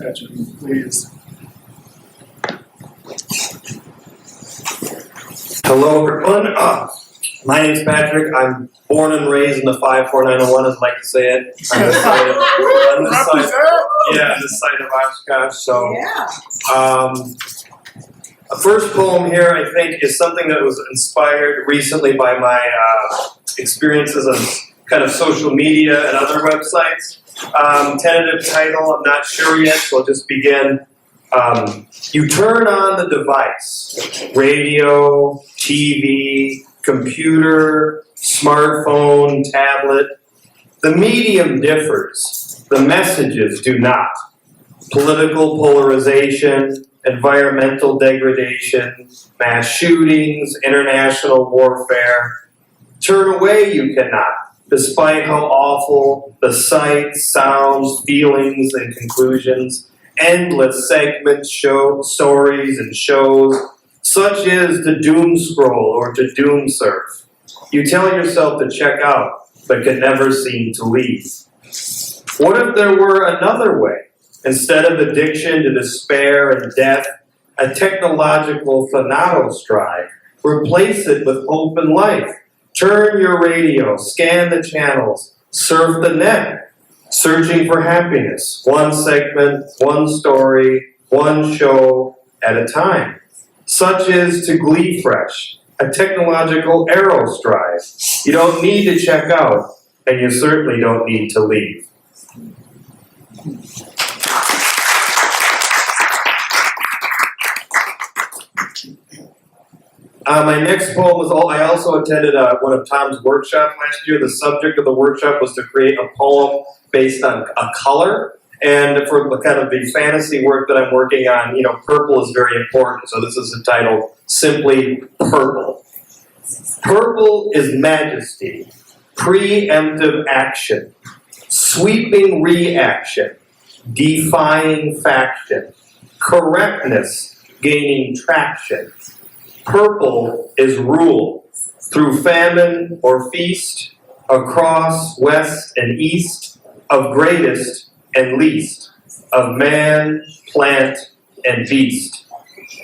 Patrick, please. Hello, everyone. My name's Patrick. I'm born and raised in the 54901, as I like to say it. On this side of, this side of Oshkosh. So, the first poem here, I think, is something that was inspired recently by my experiences on kind of social media and other websites. Tentative title, I'm not sure yet, so I'll just begin. You turn on the device, radio, TV, computer, smartphone, tablet. The medium differs, the messages do not. Political polarization, environmental degradation, mass shootings, international warfare. Turn away you cannot, despite how awful the sights, sounds, feelings, and conclusions. Endless segments, stories, and shows, such as the doom scroll or to doom surf. You tell yourself to check out, but can never seem to leave. What if there were another way? Instead of addiction to despair and death, a technological thanatos drive. Replace it with hope and life. Turn your radio, scan the channels, surf the net, searching for happiness. One segment, one story, one show at a time. Such as to Glee Fresh, a technological Eros drive. You don't need to check out, and you certainly don't need to leave. My next poem was, I also attended one of Tom's workshops last year. The subject of the workshop was to create a poem based on a color. And for kind of the fantasy work that I'm working on, purple is very important. So this is entitled simply Purple. Purple is majesty, preemptive action, sweeping reaction, defying faction, correctness gaining traction. Purple is rule through famine or feast, across west and east, of greatest and least, of man, plant, and beast.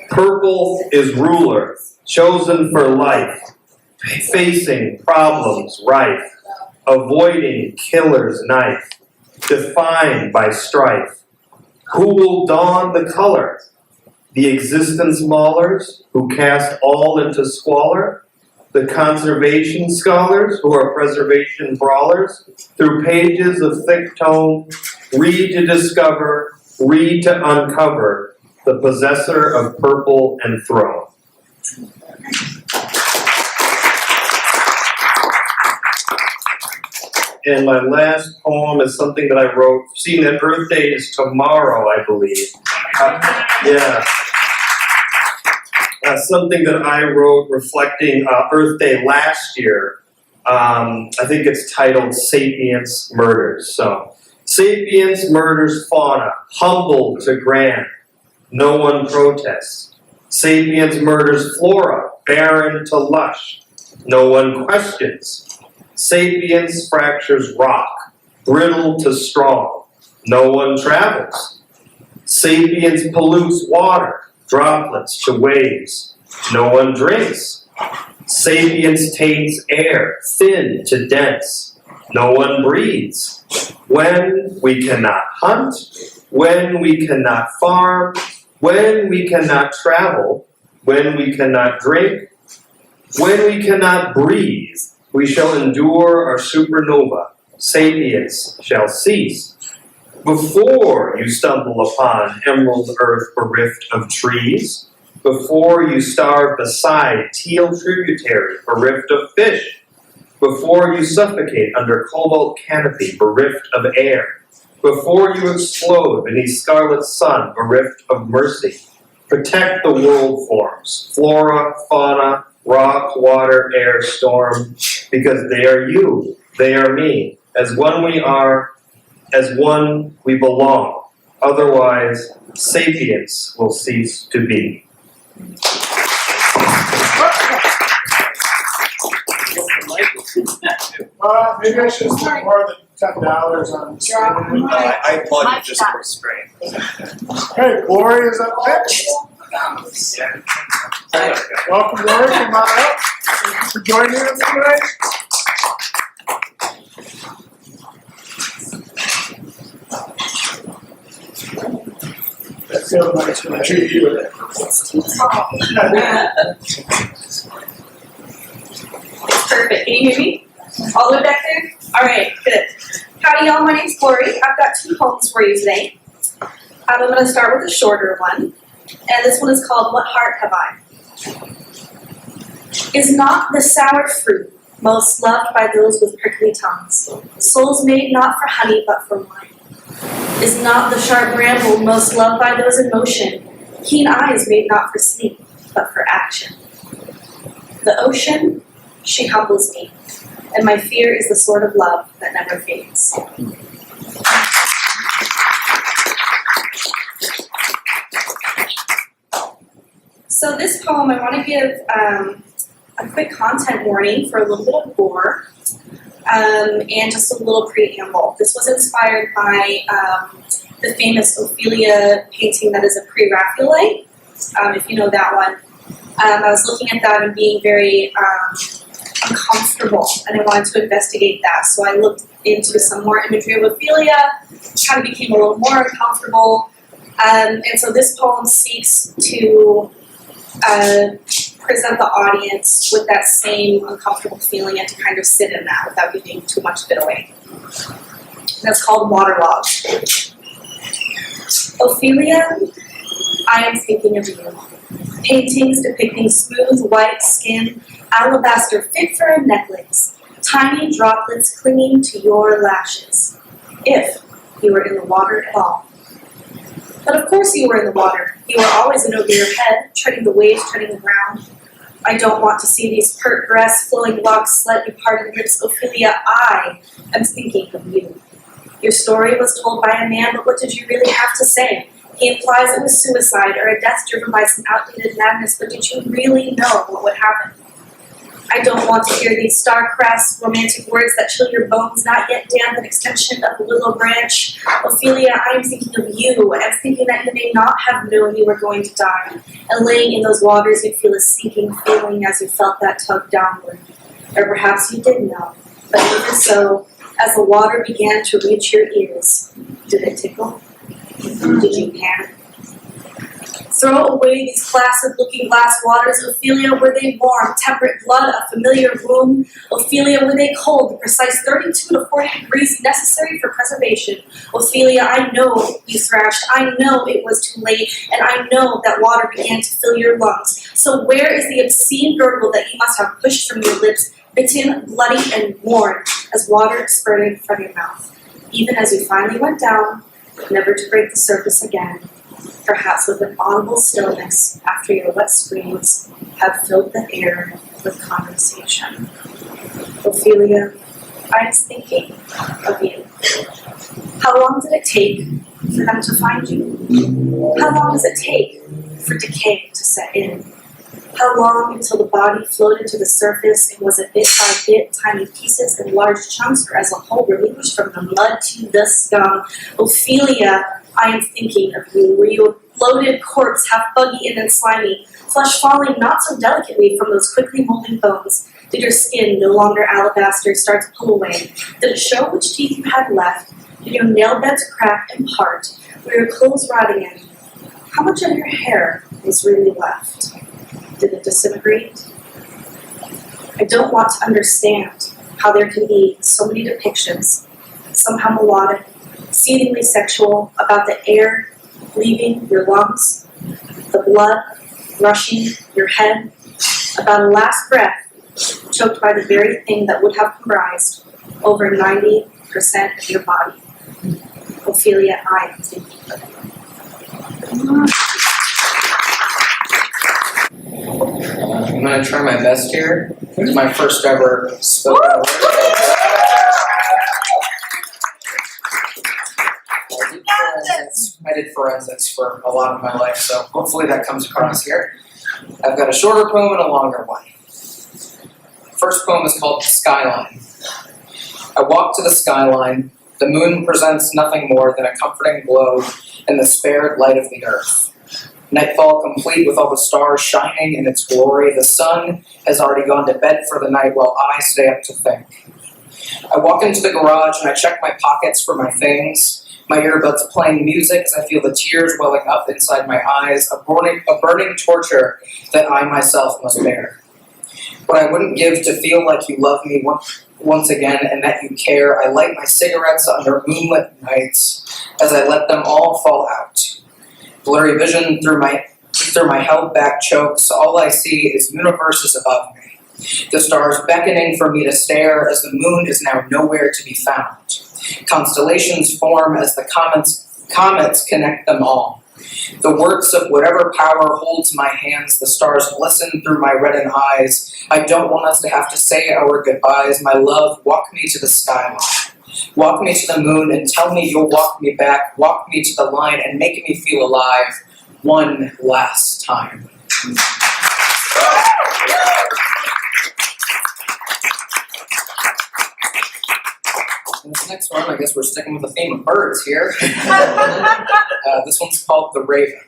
Purple is ruler, chosen for life, facing problems rife, avoiding killer's knife, defined by strife. Who will don the color? The existence maulers who cast all into squalor, the conservation scholars who are preservation brawlers, through pages of thick tome, read to discover, read to uncover, the possessor of purple and throne. And my last poem is something that I wrote, seeing that Earth Day is tomorrow, I believe. Something that I wrote reflecting Earth Day last year. I think it's titled Sapiens Murders. So, Sapiens murders fauna, humble to grand, no one protests. Sapiens murders flora, barren to lush, no one questions. Sapiens fractures rock, brittle to strong, no one travels. Sapiens pollutes water, droplets to waves, no one drinks. Sapiens taints air, thin to dense, no one breathes. When we cannot hunt, when we cannot farm, when we cannot travel, when we cannot drink, when we cannot breathe, we shall endure our supernova. Sapiens shall cease. Before you stumble upon emerald earth bereft of trees, before you starve beside teal tributary bereft of fish, before you suffocate under cobalt canopy bereft of air, before you explode beneath scarlet sun bereft of mercy, protect the world forms, flora, fauna, rock, water, air, storm, because they are you, they are me. As one we are, as one we belong. Otherwise, sapience will cease to be. Maybe I should have said more than $10 on the screen. I applaud you just for spraying. Hey, Glory is up next. Welcome, Glory. Come on up. Thanks for joining us tonight. That feels like it's going to treat you with it. Perfect. Can you hear me? All the way back there? All right, good. Howdy, y'all. My name's Glory. I've got 2 poems for you today. I'm going to start with a shorter one, and this one is called What Heart Have I? Is not the sour fruit most loved by those with prickly tongues, souls made not for honey but for wine? Is not the sharp bramble most loved by those in motion, keen eyes made not for sleep but for action? The ocean, she humbles me, and my fear is the sort of love that never fades. So this poem, I want to give a quick content warning for a little bit of gore and just a little preamble. This was inspired by the famous Ophelia painting that is a pre-Raphaelite, if you know that one. I was looking at that and being very uncomfortable, and I wanted to investigate that. So I looked into some more imagery of Ophelia, kind of became a little more uncomfortable. And so this poem seeks to present the audience with that same uncomfortable feeling and to kind of sit in that without giving too much of it away. That's called Waterlogged. Ophelia, I am thinking of you. Paintings depicting smooth white skin, alabaster fit for a necklace, tiny droplets clinging to your lashes. If you were in the water at all. But of course you were in the water. You were always in over your head, treading the waves, treading the ground. I don't want to see these pert breasts, flowing locks, slightly parted lips. Ophelia, I am thinking of you. Your story was told by a man, but what did you really have to say? He implies it was suicide or a death driven by some outdated madness, but did you really know what would happen? I don't want to hear these star-crossed romantic words that chill your bones, not yet damp, an extension of a willow branch. Ophelia, I am thinking of you. I'm thinking that you may not have known you were going to die. And laying in those waters, you'd feel a sinking feeling as you felt that tug downward. Or perhaps you did know. But even so, as the water began to reach your ears, did it tickle? Did you panic? Throw away these placid-looking glass waters. Ophelia, were they warm, temperate blood, a familiar womb? Ophelia, were they cold, the precise 32 to 40 degrees necessary for preservation? Ophelia, I know you thrashed. I know it was too late, and I know that water began to fill your lungs. So where is the obscene gurgle that you must have pushed from your lips, bitten, bloody, and worn, as water spurted from your mouth? Even as you finally went down, never to break the surface again, perhaps with an audible stillness after your wet screams have filled the air with condensation. Ophelia, I was thinking of you. How long did it take for them to find you? How long does it take for decay to set in? How long until the body floated to the surface and was a bit by bit, tiny pieces and large chunks, or as a whole relinquished from the mud to the scum? Ophelia, I am thinking of you. Were you a bloated corpse, half buggy and then slimy, flesh falling not so delicately from those quickly molding bones? Did your skin, no longer alabaster, start to pull away? Did it show which teeth you had left? Did your nail beds crack and part? Were your clothes rotting in? How much of your hair was really left? Did it disintegrate? I don't want to understand how there can be so many depictions, somehow melodic, seethingly sexual, about the air leaving your lungs, the blood rushing your head, about a last breath choked by the very thing that would have comprised over 90% of your body. Ophelia, I am thinking of you. I'm going to try my best here. It's my first ever spoken word. I did forensics for a lot of my life, so hopefully that comes across here. I've got a shorter poem and a longer one. The first poem is called Skyline. I walked to the skyline, The moon presents nothing more than a comforting glow in the spared light of the earth. Nightfall complete with all the stars shining in its glory. The sun has already gone to bed for the night while I stay up to think. I walk into the garage and I check my pockets for my things. My earbuds playing music as I feel the tears welling up inside my eyes, a burning torture that I myself must bear. What I wouldn't give to feel like you love me once again and that you care, I light my cigarettes under moonlit nights as I let them all fall out. Blurry vision through my held back chokes, all I see is universes above me. The stars beckoning for me to stare as the moon is now nowhere to be found. Constellations form as the comets connect them all. The works of whatever power holds my hands, the stars glisten through my reddened eyes. I don't want us to have to say our goodbyes. My love, walk me to the skyline. Walk me to the moon and tell me you'll walk me back. Walk me to the line and make me feel alive one last time. And this next one, I guess we're sticking with the theme of birds here. This one's called The Raven.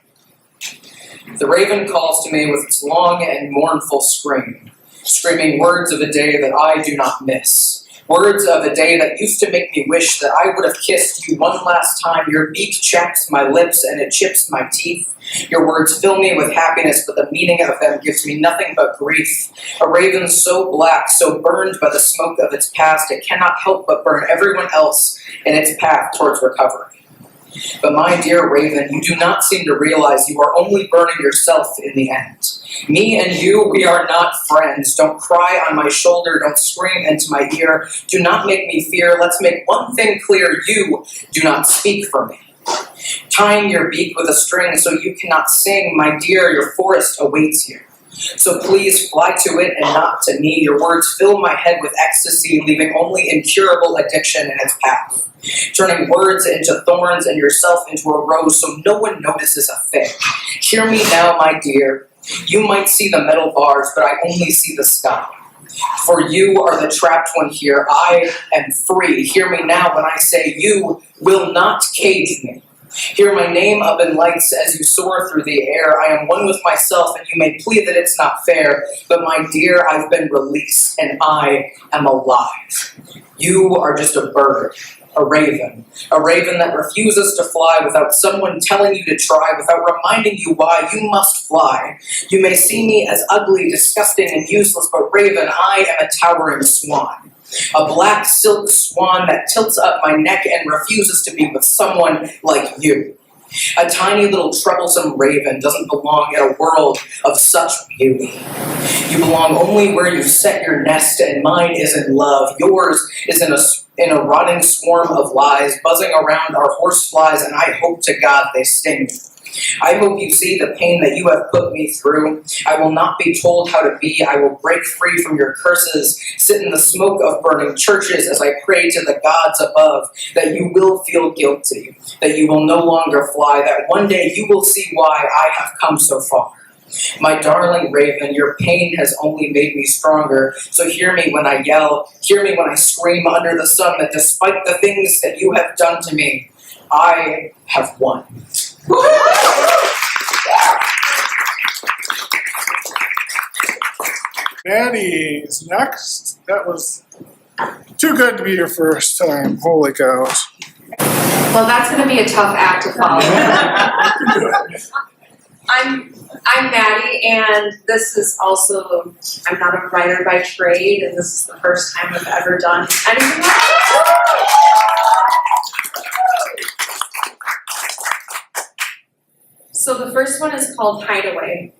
The raven calls to me with its long and mournful scream, screaming words of a day that I do not miss. Words of a day that used to make me wish that I would have kissed you one last time. Your beak chaps my lips and it chips my teeth. Your words fill me with happiness, but the meaning of them gives me nothing but grief. A raven so black, so burned by the smoke of its past, it cannot help but burn everyone else in its path towards recovery. But my dear raven, you do not seem to realize you are only burning yourself in the end. Me and you, we are not friends. Don't cry on my shoulder, don't scream into my ear. Do not make me fear. Let's make one thing clear, you do not speak for me. Tying your beak with a string so you cannot sing, my dear, your forest awaits here. So please fly to it and not to me. Your words fill my head with ecstasy, leaving only incurable addiction in its path. Turning words into thorns and yourself into a rose so no one notices a thing. Hear me now, my dear. You might see the metal bars, but I only see the sky. For you are the trapped one here. I am free. Hear me now when I say you will not cage me. Hear my name up in lights as you soar through the air. I am one with myself, and you may plead that it's not fair. But my dear, I've been released, and I am alive. You are just a bird. A raven that refuses to fly without someone telling you to try, without reminding you why you must fly. You may see me as ugly, disgusting, and useless, but raven, I am a towering swan. A black silk swan that tilts up my neck and refuses to be with someone like you. A tiny little troublesome raven doesn't belong in a world of such beauty. You belong only where you set your nest, and mine is in love. Yours is in a rotting swarm of lies, buzzing around our horseflies, and I hope to God they sting me. I hope you see the pain that you have put me through. I will not be told how to be. I will break free from your curses, sit in the smoke of burning churches as I pray to the gods above, that you will feel guilty, that you will no longer fly, that one day you will see why I have come so far. My darling raven, your pain has only made me stronger, so hear me when I yell, hear me when I scream under the sun that despite the things that you have done to me, I have won. Maddie is next. That was too good to be your first time. Holy cows. Well, that's going to be a tough act to follow. I'm Maddie, and this is also, I'm not a writer by trade, and this is the first time I've ever done anything like this. So the first one is called Hideaway.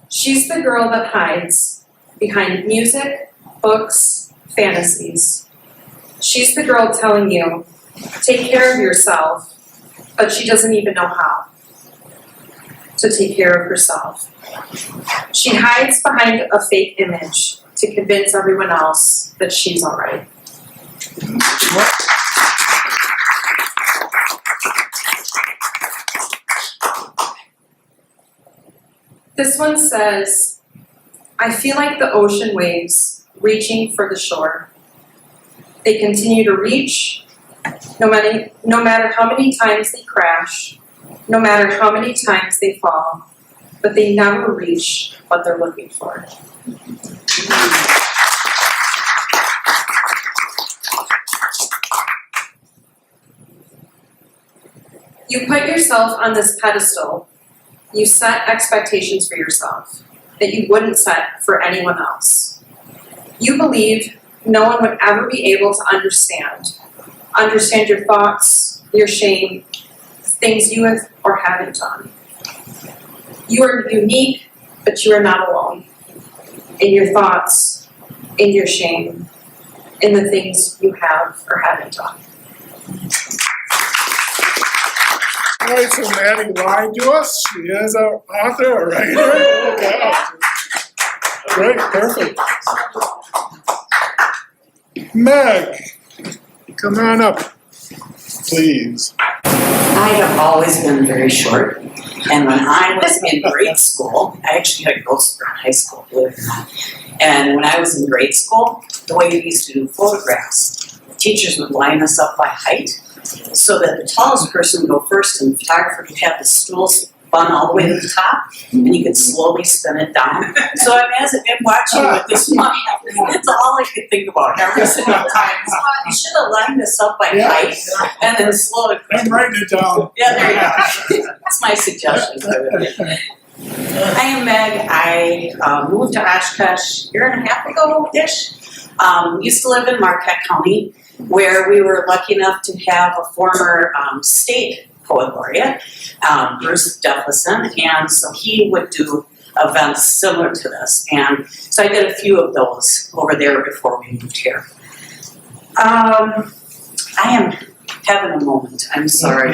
She's the girl that hides behind music, books, fantasies. She's the girl telling you, take care of yourself, but she doesn't even know how to take care of herself. She hides behind a fake image to convince everyone else that she's all right. This one says, I feel like the ocean waves reaching for the shore. They continue to reach No matter how many times they crash, no matter how many times they fall, but they never reach what they're looking for. You put yourself on this pedestal. You set expectations for yourself that you wouldn't set for anyone else. You believe no one would ever be able to understand your thoughts, your shame, things you have or haven't done. You are unique, but you are not alone. In your thoughts, in your shame, in the things you have or haven't done. All right, so Maddie lied to us. She is an author, a writer. Okay. Great, perfect. Meg, come on up, please. I have always been very short, and when I was in grade school, I actually had to go to high school, believe it or not. And when I was in grade school, the way we used to do photographs, the teachers would line us up by height, so that the tallest person would go first, and the photographer could have the stool spun all the way to the top, and you could slowly spin it down. So I'm watching with this smile. That's all I could think about every single time. You should have lined us up by height, and then slow it. I'm writing it down. Yeah, there you go. That's my suggestion. I am Meg. I moved to Oshkosh a year and a half ago-ish. Used to live in Marquette County, where we were lucky enough to have a former state poet laureate, Bruce Deflison, and so he would do events similar to this. And so I did a few of those over there before we moved here. I am having a moment. I'm sorry.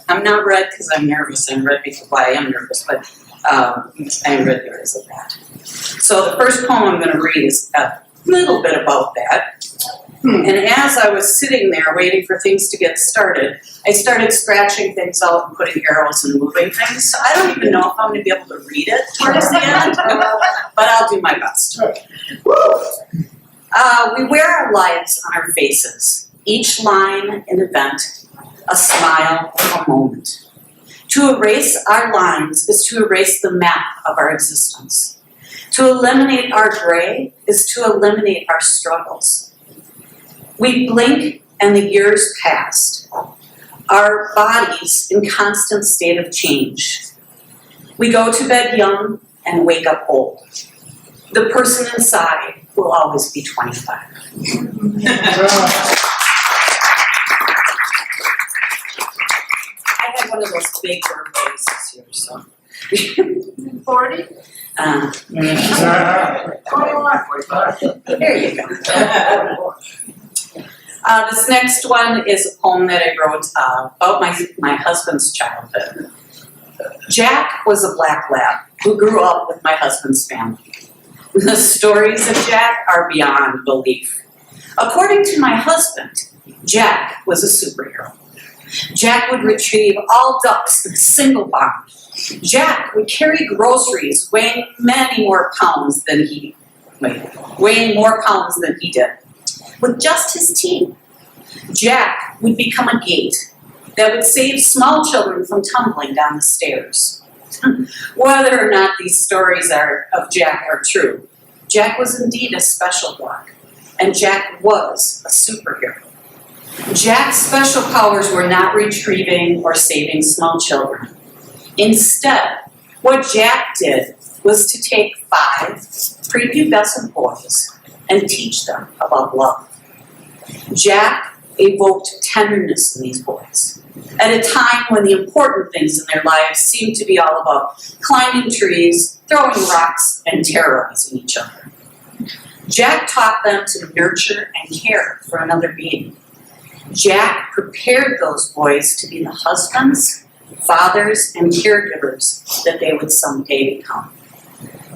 I'm not red because I'm nervous. I'm red because I am nervous, but I am red because of that. So the first poem I'm going to read is a little bit about that. And as I was sitting there waiting for things to get started, I started scratching things out and putting arrows and moving things. So I don't even know if I'm going to be able to read it towards the end, but I'll do my best. We wear our lives on our faces, each line an event, a smile, a moment. To erase our lines is to erase the map of our existence. To eliminate our gray is to eliminate our struggles. We blink and the years passed, our bodies in constant state of change. We go to bed young and wake up old. The person inside will always be 25. I had one of those big birthdays this year, so. 40? There you go. This next one is a poem that I wrote about my husband's childhood. Jack was a black lab who grew up with my husband's family. The stories of Jack are beyond belief. According to my husband, Jack was a superhero. Jack would retrieve all ducks in a single bound. Jack would carry groceries weighing more pounds than he did. With just his team, Jack would become a gate that would save small children from tumbling down the stairs. Whether or not these stories of Jack are true, Jack was indeed a special dog, and Jack was a superhero. Jack's special powers were not retrieving or saving small children. Instead, what Jack did was to take 5 prepubescent boys and teach them about love. Jack evoked tenderness in these boys at a time when the important things in their lives seemed to be all about climbing trees, throwing rocks, and terrorizing each other. Jack taught them to nurture and care for another being. Jack prepared those boys to be the husbands, fathers, and caregivers that they would someday become.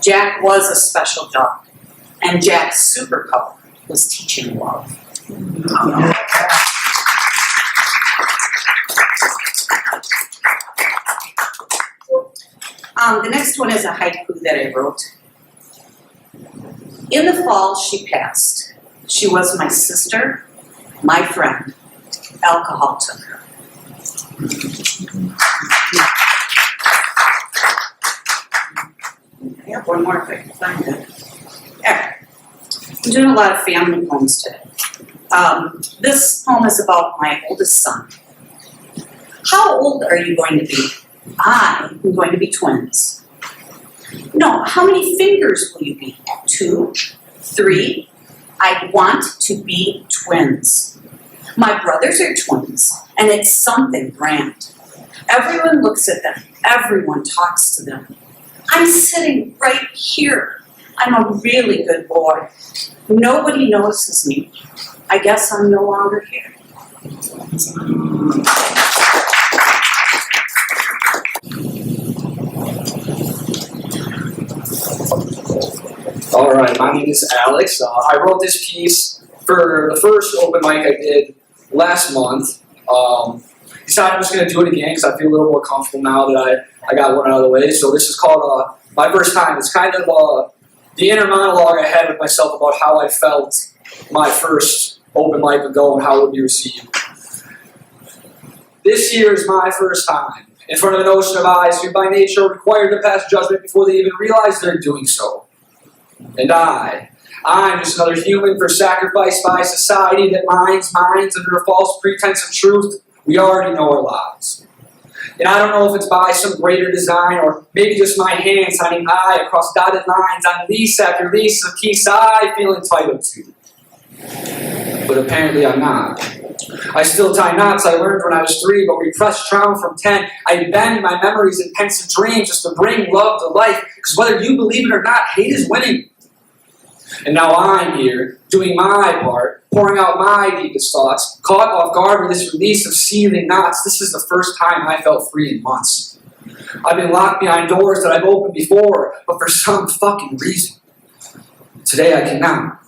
Jack was a special dog, and Jack's superpower was teaching love. The next one is a haiku that I wrote. In the fall she passed. She was my sister, my friend, alcohol took her. I have one more if I can find it. There. I'm doing a lot of family poems today. This poem is about my oldest son. How old are you going to be? I am going to be twins. No, how many fingers will you be? 2, 3. I want to be twins. My brothers are twins, and it's something grand. Everyone looks at them. Everyone talks to them. I'm sitting right here. I'm a really good boy. Nobody notices me. I guess I'm no longer here. All right, my name is Alex. I wrote this piece for the first open mic I did last month. Decided I'm just going to do it again because I feel a little more comfortable now that I got one out of the way. So this is called My First Time. It's kind of the inner monologue I had with myself about how I felt my first open mic would go and how it would be received. This year is my first time in front of an ocean of eyes who by nature are required to pass judgment before they even realize they're doing so. And I'm just another human for sacrifice by society that minds under a false pretense of truth. We already know our lives. And I don't know if it's by some greater design or maybe just my hand signing I across dotted lines on lease after lease of peace I feel entitled to. But apparently I'm not. I still tie knots I learned when I was 3, but repressed trauma from 10. I bend my memories and pensive dreams just to bring love to life, because whether you believe it or not, hate is winning. And now I'm here, doing my part, pouring out my deepest thoughts, caught off guard with this release of seething knots. This is the first time I felt free in months. I've been locked behind doors that I've opened before, but for some fucking reason, today I cannot.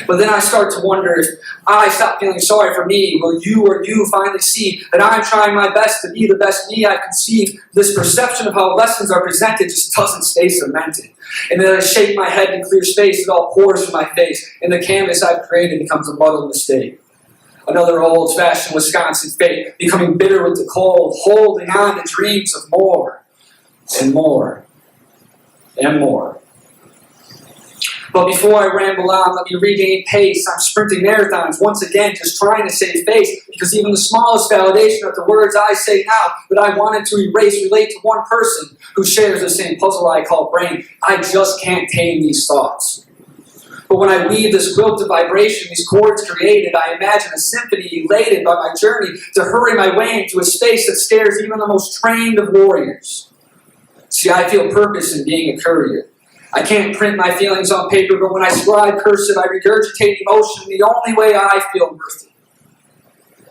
But then I start to wonder if I stop feeling sorry for me, will you or you finally see that I'm trying my best to be the best me I've conceived? This perception of how lessons are presented just doesn't stay cemented. And then I shake my head in clear space, it all pours from my face, and the canvas I've created becomes a muddled mistake. Another old-fashioned Wisconsin fate, becoming bitter with the cold, holding on to dreams of more, and more, and more. But before I ramble on, let me regain pace. I'm sprinting marathons once again, just trying to save face, because even the smallest validation of the words I say now that I wanted to erase relate to one person who shares the same puzzle I call brain. I just can't tame these thoughts. But when I weave this quilt of vibration, these chords created, I imagine a symphony elated by my journey to hurry my way into a space that scares even the most trained of warriors. See, I feel purpose in being a courier. I can't print my feelings on paper, but when I scribe cursive, I regurgitate emotion the only way I feel worth it.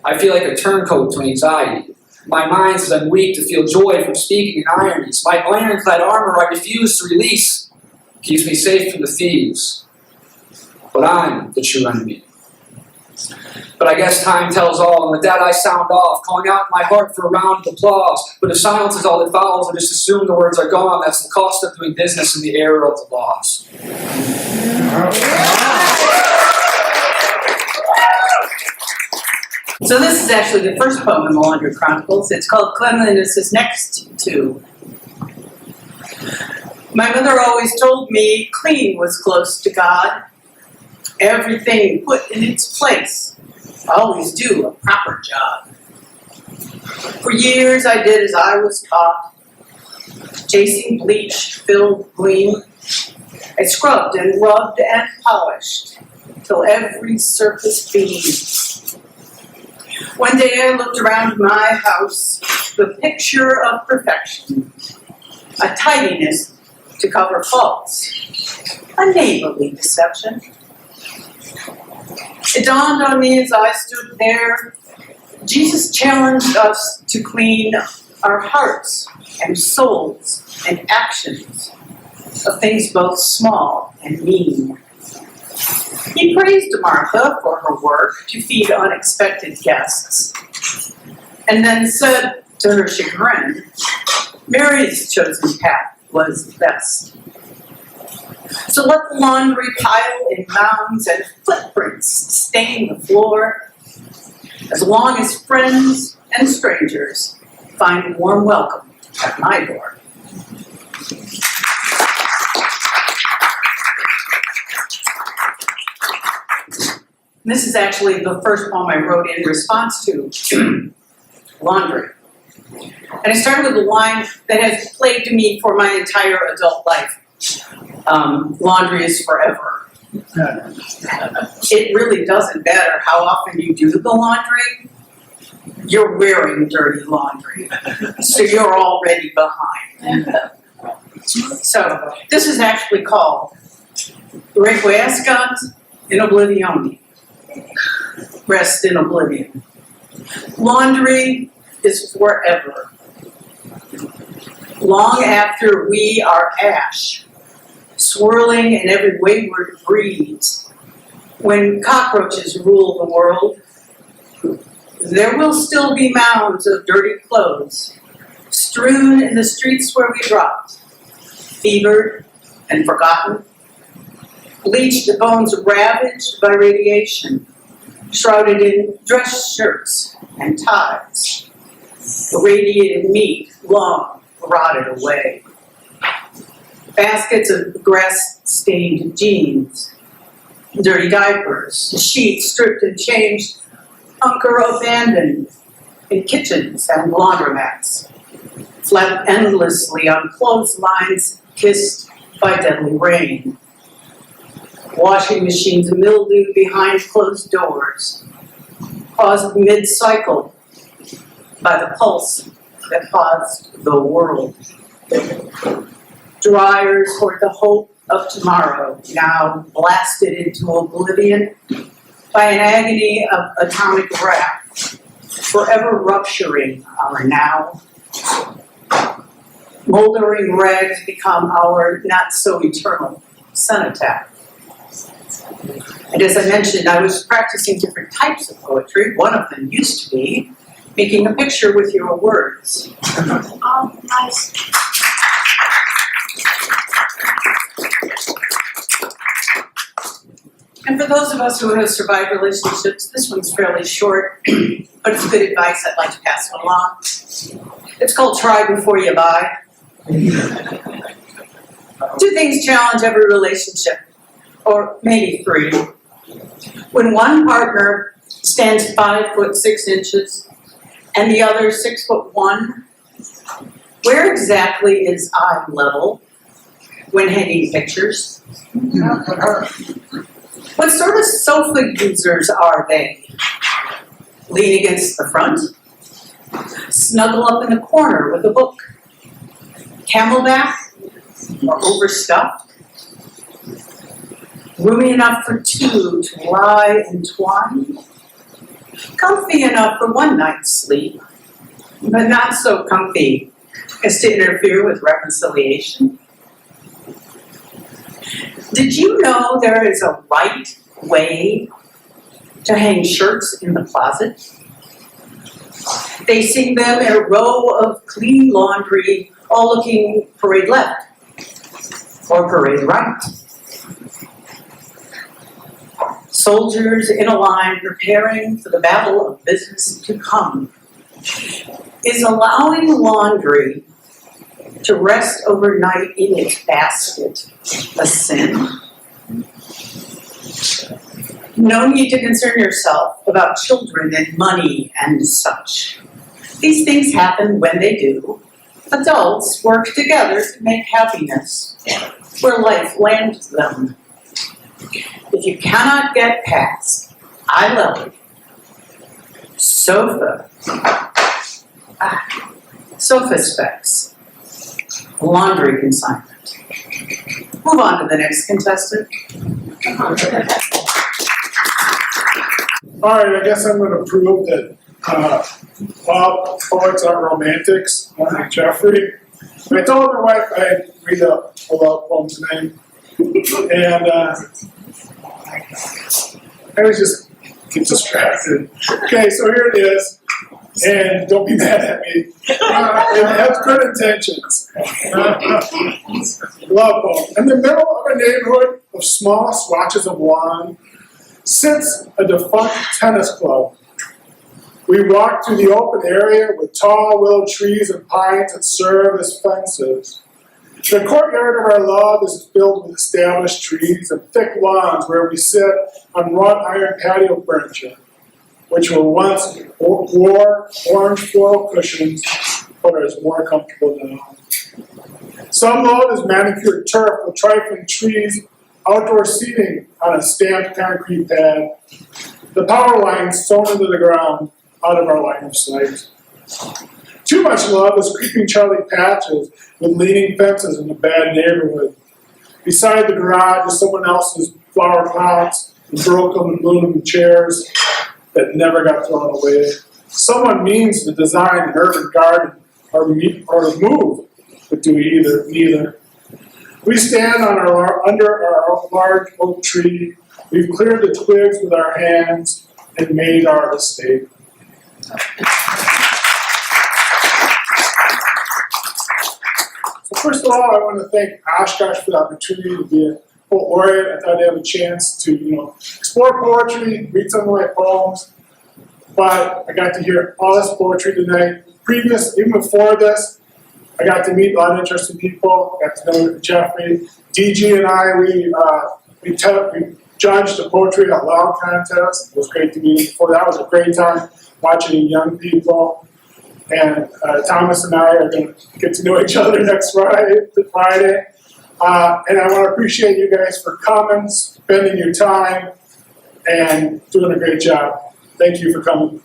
I feel like a turncoat to anxiety. My mind says I'm weak to feel joy from speaking in ironies. My ironclad armor I refuse to release. Keeps me safe from the thieves. But I'm the true enemy. But I guess time tells all, and with that I sound off, calling out in my heart for a round of applause. But if silence is all that follows, I just assume the words are gone. That's the cost of doing business in the era of the lost. So this is actually the first poem in Melander Chronicles. It's called Cleanliness is Next to. My mother always told me clean was close to God. Everything put in its place. Always do a proper job. For years I did as I was taught. Chasing bleach, filled gleam. I scrubbed and rubbed and polished till every surface beamed. One day I looked around my house, the picture of perfection, a tidiness to cover faults, a neighborly deception. It dawned on me as I stood there, Jesus challenged us to clean our hearts and souls and actions of things both small and mean. He praised Martha for her work to feed unexpected guests, and then said to her chagrin, Mary's chosen path was best. So let the laundry pile in mounds and footprints stain the floor. as long as friends and strangers find a warm welcome at my door. This is actually the first poem I wrote in response to laundry. And I started with a line that has plagued me for my entire adult life. Laundry is forever. It really doesn't matter how often you do the laundry, you're wearing dirty laundry. So you're already behind. So this is actually called Requiescat in Oblivione. Rest in oblivion. Laundry is forever. Long after we are ash, swirling in every wayward breeze, when cockroaches rule the world, there will still be mounds of dirty clothes strewn in the streets where we dropped, fevered and forgotten, bleached bones ravaged by radiation, shrouded in dress shirts and ties, irradiated meat long rotted away, baskets of grass-stained jeans, dirty diapers, sheets stripped and changed, hunker abandoned in kitchens and laundromats, flap endlessly on clotheslines kissed by deadly rain, washing machines mildew behind closed doors, paused mid-cycle by the pulse that paused the world. Dryers toward the hope of tomorrow, now blasted into oblivion by an agony of atomic wrath, forever rupturing our now. Moldering rags become our not-so-eternal cenotaph. And as I mentioned, I was practicing different types of poetry. One of them used to be making a picture with your words. Oh, nice. And for those of us who have survived relationships, this one's fairly short, but it's good advice. I'd like to pass it along. It's called Try Before You Buy. 2 things challenge every relationship, or maybe 3. When one partner stands 5 foot 6 inches and the other 6 foot 1, where exactly is eye level when hanging pictures? What sort of sofa users are they? Lean against the front? Snuggle up in the corner with a book? Camelback? Or overstuffed? Roomy enough for 2 to lie entwined? Comfy enough for one night's sleep, but not so comfy as to interfere with reconciliation? Did you know there is a right way to hang shirts in the closet? Facing them in a row of clean laundry, all looking parade left or parade right. Soldiers in a line preparing for the battle of business to come. Is allowing laundry to rest overnight in its basket a sin? No need to concern yourself about children and money and such. These things happen when they do. Adults work together to make happiness where life lands them. If you cannot get past eye level, sofa specs, laundry consignment. Move on to the next contestant. All right, I guess I'm gonna prove that, all poets are romantics, like Jeffrey. I told my wife I'd read a love poem tonight, and, I was just get distracted. Okay, so here it is, and don't be mad at me. It has good intentions. Love poem. In the middle of a neighborhood of small swatches of lawn sits a defunct tennis club. We walk through the open area with tall willow trees and pines that serve as fences. The courtyard of our love is filled with established trees and thick lawns where we sit on wrought iron patio furniture, which were once wore orange floral cushions, but are more comfortable now. Some load is manicured turf with trifling trees, outdoor seating on a stamped concrete pad, the power lines sewn into the ground out of our line of sight. Too much love is creeping Charlie patches with leaning fences in a bad neighborhood. Beside the garage is someone else's flower pots and broken aluminum chairs that never got thrown away. Someone means to design an urban garden or move, but do neither. We stand under our large oak tree. We've cleared the twigs with our hands and made our estate. So first of all, I want to thank Oshkosh for the opportunity to be a poet laureate. I thought I'd have a chance to, explore poetry, read some of my poems, but I got to hear all this poetry tonight. Even before this, I got to meet a lot of interesting people. Got to know Jeffrey, DG, and I. We judged the Poetry Out Loud contest. It was great to meet him before. That was a great time watching young people. And Thomas and I are going to get to know each other next Friday. And I want to appreciate you guys for coming, spending your time, and doing a great job. Thank you for coming.